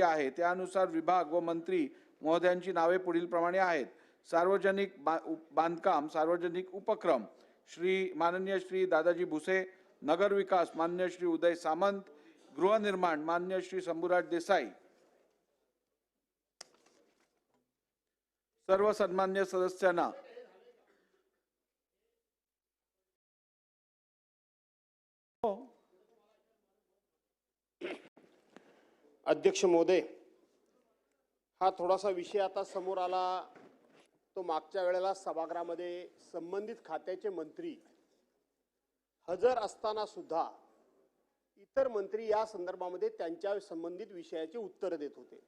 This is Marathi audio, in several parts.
आहे त्यानुसार विभाग व मंत्री महोदयांची नावे पुढील प्रमाणे आहेत। सार्वजनिक बांधकाम सार्वजनिक उपक्रम माननीय श्री दादाजी भुसे, नगर विकास माननीय श्री उदय सामंत, गृहनिर्माण माननीय श्री शंभूराज देसाई। सर्व सन्मान्य सदस्यांना अध्यक्ष महोदय, हा थोडासा विषय आता समोर आला तो मागच्या वेळेला सभागृहामध्ये संबंधित खात्याचे मंत्री हजर असताना सुद्धा इतर मंत्री या संदर्भामध्ये त्यांच्या संबंधित विषयाची उत्तर देत होते।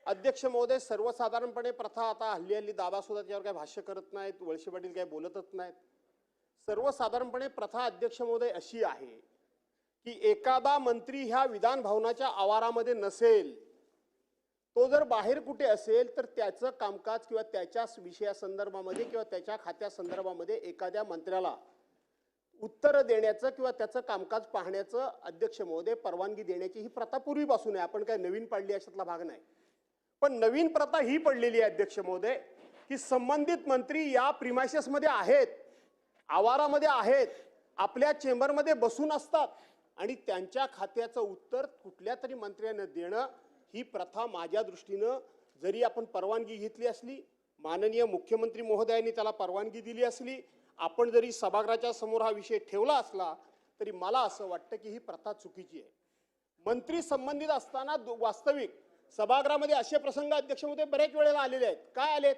अध्यक्ष महोदय, सर्वसाधारणपणे प्रथा आता हल्ली दादा सुद्धा त्यावर काही भाष्य करत नाहीत, वळसे पाटील काही बोलतच नाहीत। सर्वसाधारणपणे प्रथा अध्यक्ष महोदय अशी आहे की एखादा मंत्री ह्या विधान भवनाच्या आवारामध्ये नसेल, तो जर बाहेर कुठे असेल तर त्याचं कामकाज किंवा त्याच्या विषयासंदर्भामध्ये किंवा त्याच्या खात्या संदर्भामध्ये एखाद्या मंत्र्याला उत्तर देण्याचं किंवा त्याचं कामकाज पाहण्याचं अध्यक्ष महोदय परवानगी देण्याची ही प्रथा पूर्वीपासून आहे। आपण काय नवीन पाडली अशातला भाग नाही, पण नवीन प्रथा ही पडलेली आहे अध्यक्ष महोदय की संबंधित मंत्री या प्रिमायसेस मध्ये आहेत, आवारामध्ये आहेत, आपल्या चेंबरमध्ये बसून असतात आणि त्यांच्या खात्याचं उत्तर कुठल्या तरी मंत्र्याने देणं ही प्रथा माझ्या दृष्टीनं जरी आपण परवानगी घेतली असली, माननीय मुख्यमंत्री महोदयांनी त्याला परवानगी दिली असली, आपण जरी सभागृहाच्या समोर हा विषय ठेवला असला तरी मला असं वाटतं की ही प्रथा चुकीची आहे। मंत्री संबंधित असताना वास्तविक सभागृहामध्ये असे प्रसंग अध्यक्ष महोदय बरेच वेळेला आलेले आहेत। काय आलेत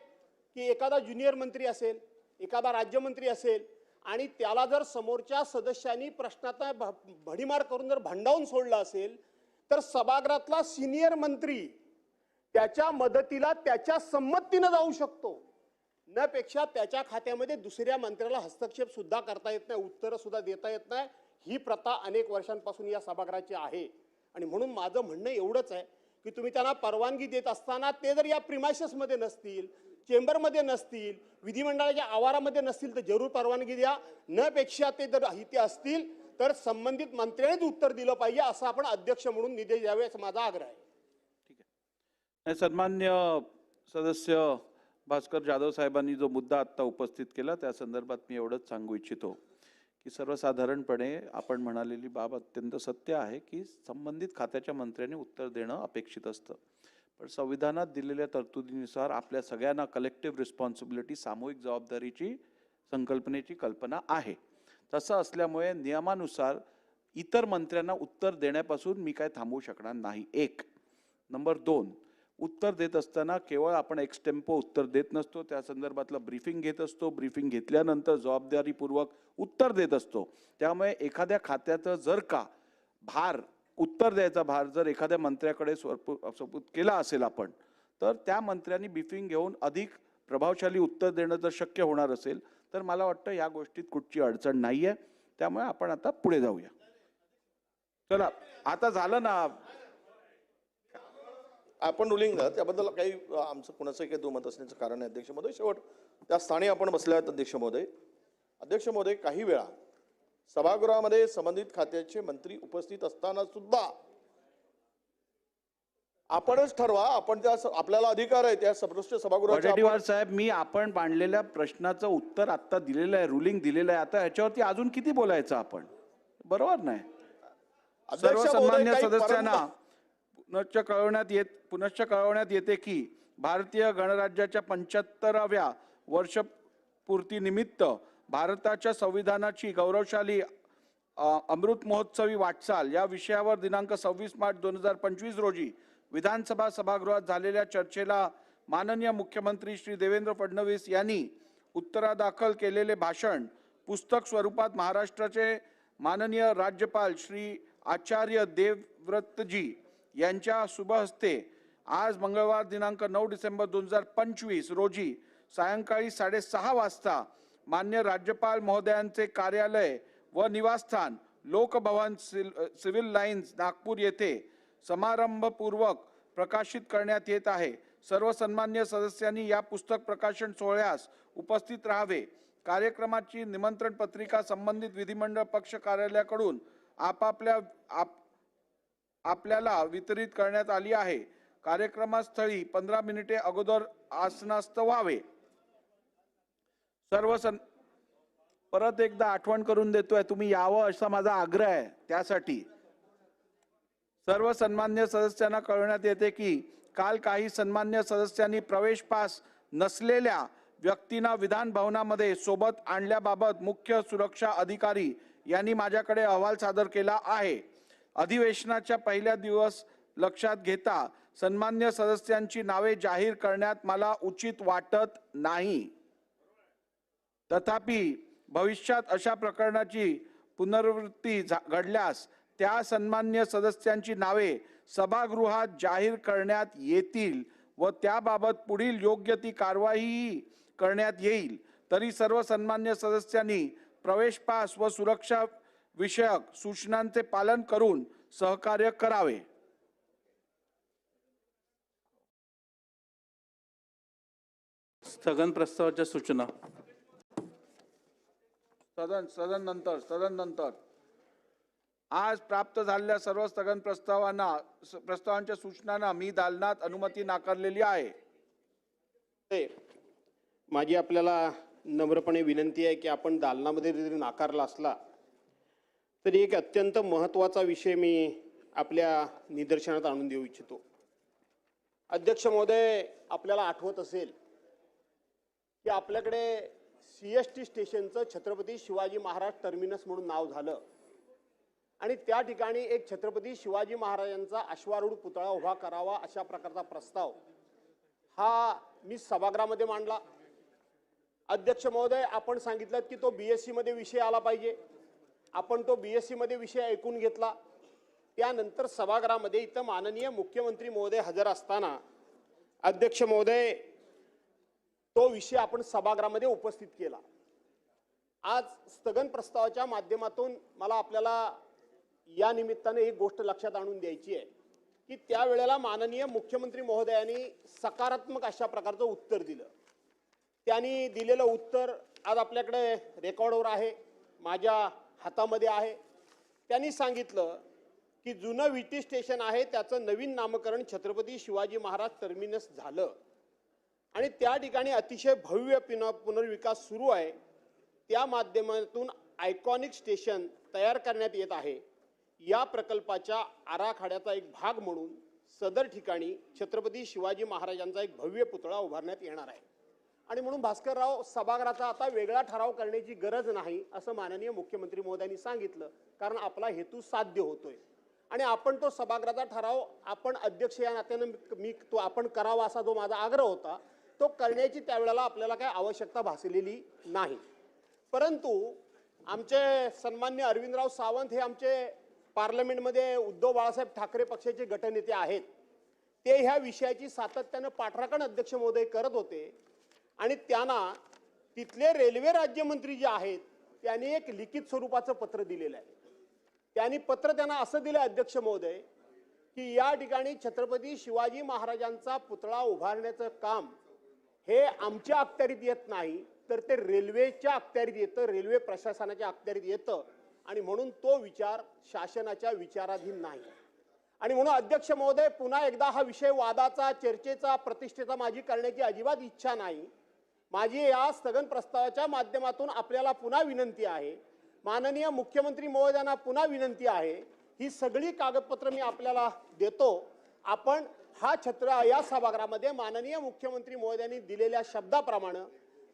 की एखादा ज्युनियर मंत्री असेल, एखादा राज्यमंत्री असेल आणि त्याला जर समोरच्या सदस्यांनी प्रश्नाचा भडीमार करून जर भांडावून सोडला असेल तर सभागृहातला सिनियर मंत्री त्याच्या मदतीला त्याच्या संमतीने जाऊ शकतो, न पेक्षा त्याच्या खात्यामध्ये दुसऱ्या मंत्र्याला हस्तक्षेप सुद्धा करता येत नाही, उत्तर सुद्धा देता येत नाही। ही प्रथा अनेक वर्षांपासून या सभागृहाची आहे आणि म्हणून माझं म्हणणं एवढंच आहे की तुम्ही त्यांना परवानगी देत असताना ते जर या प्रिमायसेस मध्ये नसतील, चेंबरमध्ये नसतील, विधिमंडळाच्या आवारामध्ये नसतील तर जरूर परवानगी द्या, न पेक्षा ते जर इथे असतील तर संबंधित मंत्र्यांनीच उत्तर दिलं पाहिजे असं आपण अध्यक्ष म्हणून निर्देश द्यावे असा माझा आग्रह आहे। ठीक आहे। सन्मान्य सदस्य भास्कर जाधव साहेबांनी जो मुद्दा आता उपस्थित केला त्या संदर्भात मी एवढंच सांगू इच्छितो की सर्वसाधारणपणे आपण म्हणालेली बाब अत्यंत सत्य आहे की संबंधित खात्याच्या मंत्र्यांनी उत्तर देणं अपेक्षित असतं, पण संविधानात दिलेल्या तरतुदीनुसार आपल्या सगळ्यांना कलेक्टिव्ह रिस्पॉन्सिबिलिटी सामूहिक जबाबदारीची संकल्पनेची कल्पना आहे। तसं असल्यामुळे नियमानुसार इतर मंत्र्यांना उत्तर देण्यापासून मी काय थांबवू शकणार नाही। एक नंबर 2, उत्तर देत असताना केवळ आपण एक्सटेम्पो उत्तर देत नसतो, त्या संदर्भातलं ब्रीफिंग घेत असतो, ब्रीफिंग घेतल्यानंतर जबाबदारीपूर्वक उत्तर देत असतो। त्यामुळे एखाद्या खात्याचं जर का भार उत्तर द्यायचा भार जर एखाद्या मंत्र्याकडे सुपूर्द केला असेल आपण तर त्या मंत्र्यांनी ब्रीफिंग घेऊन अधिक प्रभावशाली उत्तर देणं जर शक्य होणार असेल तर मला वाटतं या गोष्टीत कुठची अडचण नाहीये। त्यामुळे आपण आता पुढे जाऊया। चला आता झालं ना आपण रुलिंग त्याबद्दल काही आमचं कुणाचं काही दुमत असण्याचं कारण आहे अध्यक्ष महोदय। शेवट त्या स्थानी आपण बसले आहेत अध्यक्ष महोदय। अध्यक्ष महोदय, काही वेळा सभागृहामध्ये संबंधित खात्याचे मंत्री उपस्थित असताना सुद्धा आपणच ठरवा, आपण त्या आपल्याला अधिकार आहे त्या सदस्य सभागृहाच्या साहेब मी आपण मांडलेल्या प्रश्नाचं उत्तर आता दिलेलं आहे, रुलिंग दिलेलं आहे, आता ह्याच्यावरती अजून किती बोलायचं आपण? बरोबर नाही? सर्व सन्मान्य सदस्यांना पुनश्च कळवण्यात येते की भारतीय गणराज्याच्या 75व्या वर्षपूर्ती निमित्त भारताच्या संविधानाची गौरवशाली अमृत महोत्सवी वाटचाल या विषयावर दिनांक 26 मार्च 2025 रोजी विधानसभा सभागृहात झालेल्या चर्चेला माननीय मुख्यमंत्री श्री देवेंद्र फडणवीस यांनी उत्तरादाखल केलेले भाषण पुस्तक स्वरूपात महाराष्ट्राचे माननीय राज्यपाल श्री आचार्य देवव्रतजी यांच्या शुभ हस्ते आज मंगळवार दिनांक 9 डिसेंबर 2025 रोजी सायंकाळी 6:30 वाजता मान्य राज्यपाल महोदयांचे कार्यालय व निवासस्थान लोकभवन सिव्हिल लाईन्स नागपूर येथे समारंभपूर्वक प्रकाशित करण्यात येत आहे। सर्व सन्मान्य सदस्यांनी या पुस्तक प्रकाशन सोहळ्यास उपस्थित राहावे। कार्यक्रमाची निमंत्रण पत्रिका संबंधित विधिमंडळ पक्ष कार्यालयाकडून आपल्याला वितरित करण्यात आली आहे. कार्यक्रमस्थळी 15 मिनिटे अगोदर आसनस्थ व्हावे. परत एकदा आठवण करून देतोय, तुम्ही यावं असा माझा आग्रह आहे. त्यासाठी सर्व सन्मान्य सदस्यांना कळवण्यात येते की काल काही सन्मान्य सदस्यांनी प्रवेश पास नसलेल्या व्यक्तींना विधान भवनामध्ये सोबत आणल्याबाबत मुख्य सुरक्षा अधिकारी यांनी माझ्याकडे अहवाल सादर केला आहे. अधिवेशनाच्या पहिल्या दिवस लक्षात घेता सन्मान्य सदस्यांची नावे जाहीर करण्यात मला उचित वाटत नाही. तथापि भविष्यात अशा प्रकरणाची पुनरावृत्ती घडल्यास त्या सन्मान्य सदस्यांची नावे सभागृहात जाहीर करण्यात येतील व त्याबाबत पुढील योग्य ती कारवाई करण्यात येईल. तरी सर्व सन्मान्य सदस्यांनी प्रवेश पास व सुरक्षा विषयक सूचनांचे पालन करून सहकार्य करावे. स्थगन प्रस्तावाच्या सूचना. सदन नंतर आज प्राप्त झालेल्या सर्व स्थगन प्रस्तावांच्या सूचनांना मी दालनात अनुमती नाकारलेली आहे. माझी आपल्याला नम्रपणे विनंती आहे की आपण दालनामध्ये जरी नाकारला असला तरी एक अत्यंत महत्त्वाचा विषय मी आपल्या निदर्शनात आणून देऊ इच्छितो. अध्यक्ष महोदय, आपल्याला आठवत असेल की आपल्याकडे CST स्टेशनचं छत्रपती शिवाजी महाराज टर्मिनस म्हणून नाव झालं आणि त्या ठिकाणी एक छत्रपती शिवाजी महाराजांचा अश्वारूढ पुतळा उभा करावा अशा प्रकारचा प्रस्ताव हा मी सभागृहामध्ये मांडला. अध्यक्ष महोदय, आपण सांगितलं की तो BSc मध्ये विषय आला पाहिजे. आपण तो BSc मध्ये विषय ऐकून घेतला. त्यानंतर सभागृहामध्ये इथं माननीय मुख्यमंत्री महोदय हजर असताना अध्यक्ष महोदय तो विषय आपण सभागृहामध्ये उपस्थित केला. आज स्थगन प्रस्तावाच्या माध्यमातून मला आपल्याला या निमित्ताने एक गोष्ट लक्षात आणून द्यायची आहे की त्यावेळेला माननीय मुख्यमंत्री महोदयांनी सकारात्मक अशा प्रकारचं उत्तर दिलं. त्यांनी दिलेलं उत्तर आज आपल्याकडे रेकॉर्डवर आहे, माझ्या हातामध्ये आहे. त्यांनी सांगितलं की जुनं VT स्टेशन आहे त्याचं नवीन नामकरण छत्रपती शिवाजी महाराज टर्मिनस झालं आणि त्या ठिकाणी अतिशय भव्य पुनर्विकास सुरू आहे. त्या माध्यमातून आयकॉनिक स्टेशन तयार करण्यात येत आहे. या प्रकल्पाच्या आराखड्याचा एक भाग म्हणून सदर ठिकाणी छत्रपती शिवाजी महाराजांचा एक भव्य पुतळा उभारण्यात येणार आहे. आणि म्हणून भास्करराव, सभागृहाचा आता वेगळा ठराव करण्याची गरज नाही असं माननीय मुख्यमंत्री महोदयांनी सांगितलं, कारण आपला हेतू साध्य होतोय आणि आपण तो सभागृहाचा ठराव आपण अध्यक्ष या नात्यानं तो आपण करावा असा जो माझा आग्रह होता तो करण्याची त्यावेळेला आपल्याला काही आवश्यकता भासलेली नाही. परंतु आमचे सन्मान्य अरविंदराव सावंत हे आमचे पार्लमेंटमध्ये उद्धव बाळासाहेब ठाकरे पक्षाचे गटनेते आहेत. ते ह्या विषयाची सातत्यानं पाठराखण अध्यक्ष महोदय करत होते आणि त्यांना तिथले रेल्वे राज्यमंत्री जे आहेत त्यांनी एक लिखित स्वरूपाचं पत्र दिलेलं आहे. त्यांनी पत्र त्यांना असं दिलं अध्यक्ष महोदय की या ठिकाणी छत्रपती शिवाजी महाराजांचा पुतळा उभारण्याचं काम हे आमच्या अखत्यारीत येत नाही तर ते रेल्वेच्या अखत्यारीत येतं, रेल्वे प्रशासनाच्या अखत्यारीत येतं आणि म्हणून तो विचार शासनाच्या विचाराधीन नाही. आणि म्हणून अध्यक्ष महोदय, पुन्हा एकदा हा विषय वादाचा, चर्चेचा, प्रतिष्ठेचा माझी करण्याची अजिबात इच्छा नाही. माझी या स्थगन प्रस्तावाच्या माध्यमातून आपल्याला पुन्हा विनंती आहे, माननीय मुख्यमंत्री महोदयांना पुन्हा विनंती आहे, ही सगळी कागदपत्र मी आपल्याला देतो. आपण हा या सभागृहामध्ये माननीय मुख्यमंत्री महोदयांनी दिलेल्या शब्दाप्रमाणे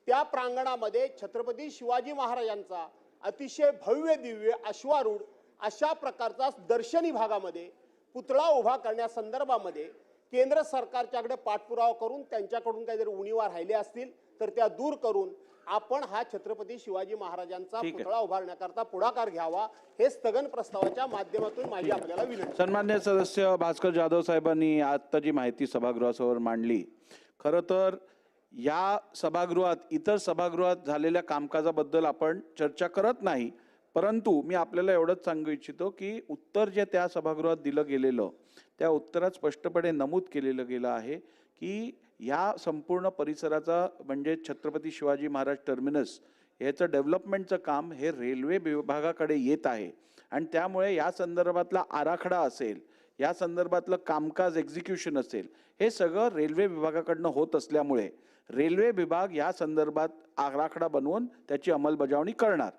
त्या प्रांगणामध्ये छत्रपती शिवाजी महाराजांचा अतिशय भव्य दिव्य अश्वारूढ अशा प्रकारचा दर्शनी भागामध्ये पुतळा उभा करण्यासंदर्भामध्ये केंद्र सरकारच्याकडे पाठपुरावा करून त्यांच्याकडून काही जर उणीवा राहिल्या असतील तर त्या दूर करून आपण हा छत्रपती शिवाजी महाराजांचा पुतळा उभारण्याकरता पुढाकार घ्यावा, हे स्थगन प्रस्तावाच्या माध्यमातून माझी आपल्याला विनंती. सन्मान्य सदस्य भास्कर जाधव साहेबांनी आता जी माहिती सभागृहासमोर मांडली, खरं तर या सभागृहात इतर सभागृहात झालेल्या कामकाजाबद्दल आपण चर्चा करत नाही, परंतु मी आपल्याला एवढंच सांगू इच्छितो की उत्तर जे त्या सभागृहात दिलं गेलेलं त्या उत्तरात स्पष्टपणे नमूद केलेलं गेलं आहे की या संपूर्ण परिसराचा म्हणजे छत्रपती शिवाजी महाराज टर्मिनस याचं डेव्हलपमेंटचं काम हे रेल्वे विभागाकडे येत आहे आणि त्यामुळे या संदर्भातला आराखडा असेल या संदर्भातलं कामकाज एक्झिक्युशन असेल, हे सगळं रेल्वे विभागाकडनं होत असल्यामुळे रेल्वे विभाग या संदर्भात आराखडा बनवून त्याची अंमलबजावणी करणार.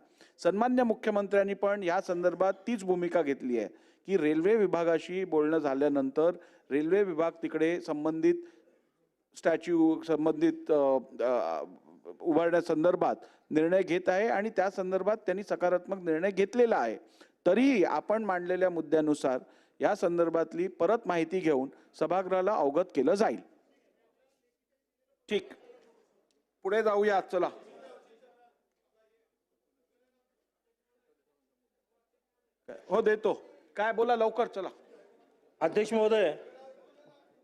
सन्मान्य मुख्यमंत्र्यांनी पण या संदर्भात तीच भूमिका घेतली आहे की रेल्वे विभागाशी बोलणं झाल्यानंतर रेल्वे विभाग तिकडे संबंधित स्टॅच्यू संबंधित उभारण्यासंदर्भात निर्णय घेत आहे आणि त्या संदर्भात त्यांनी सकारात्मक निर्णय घेतलेला आहे. तरीही आपण मांडलेल्या मुद्द्यानुसार या संदर्भातली परत माहिती घेऊन सभागृहाला अवगत केलं जाईल. ठीक, पुढे जाऊया. चला. हो देतो. काय बोला लवकर. चला. अध्यक्ष महोदय,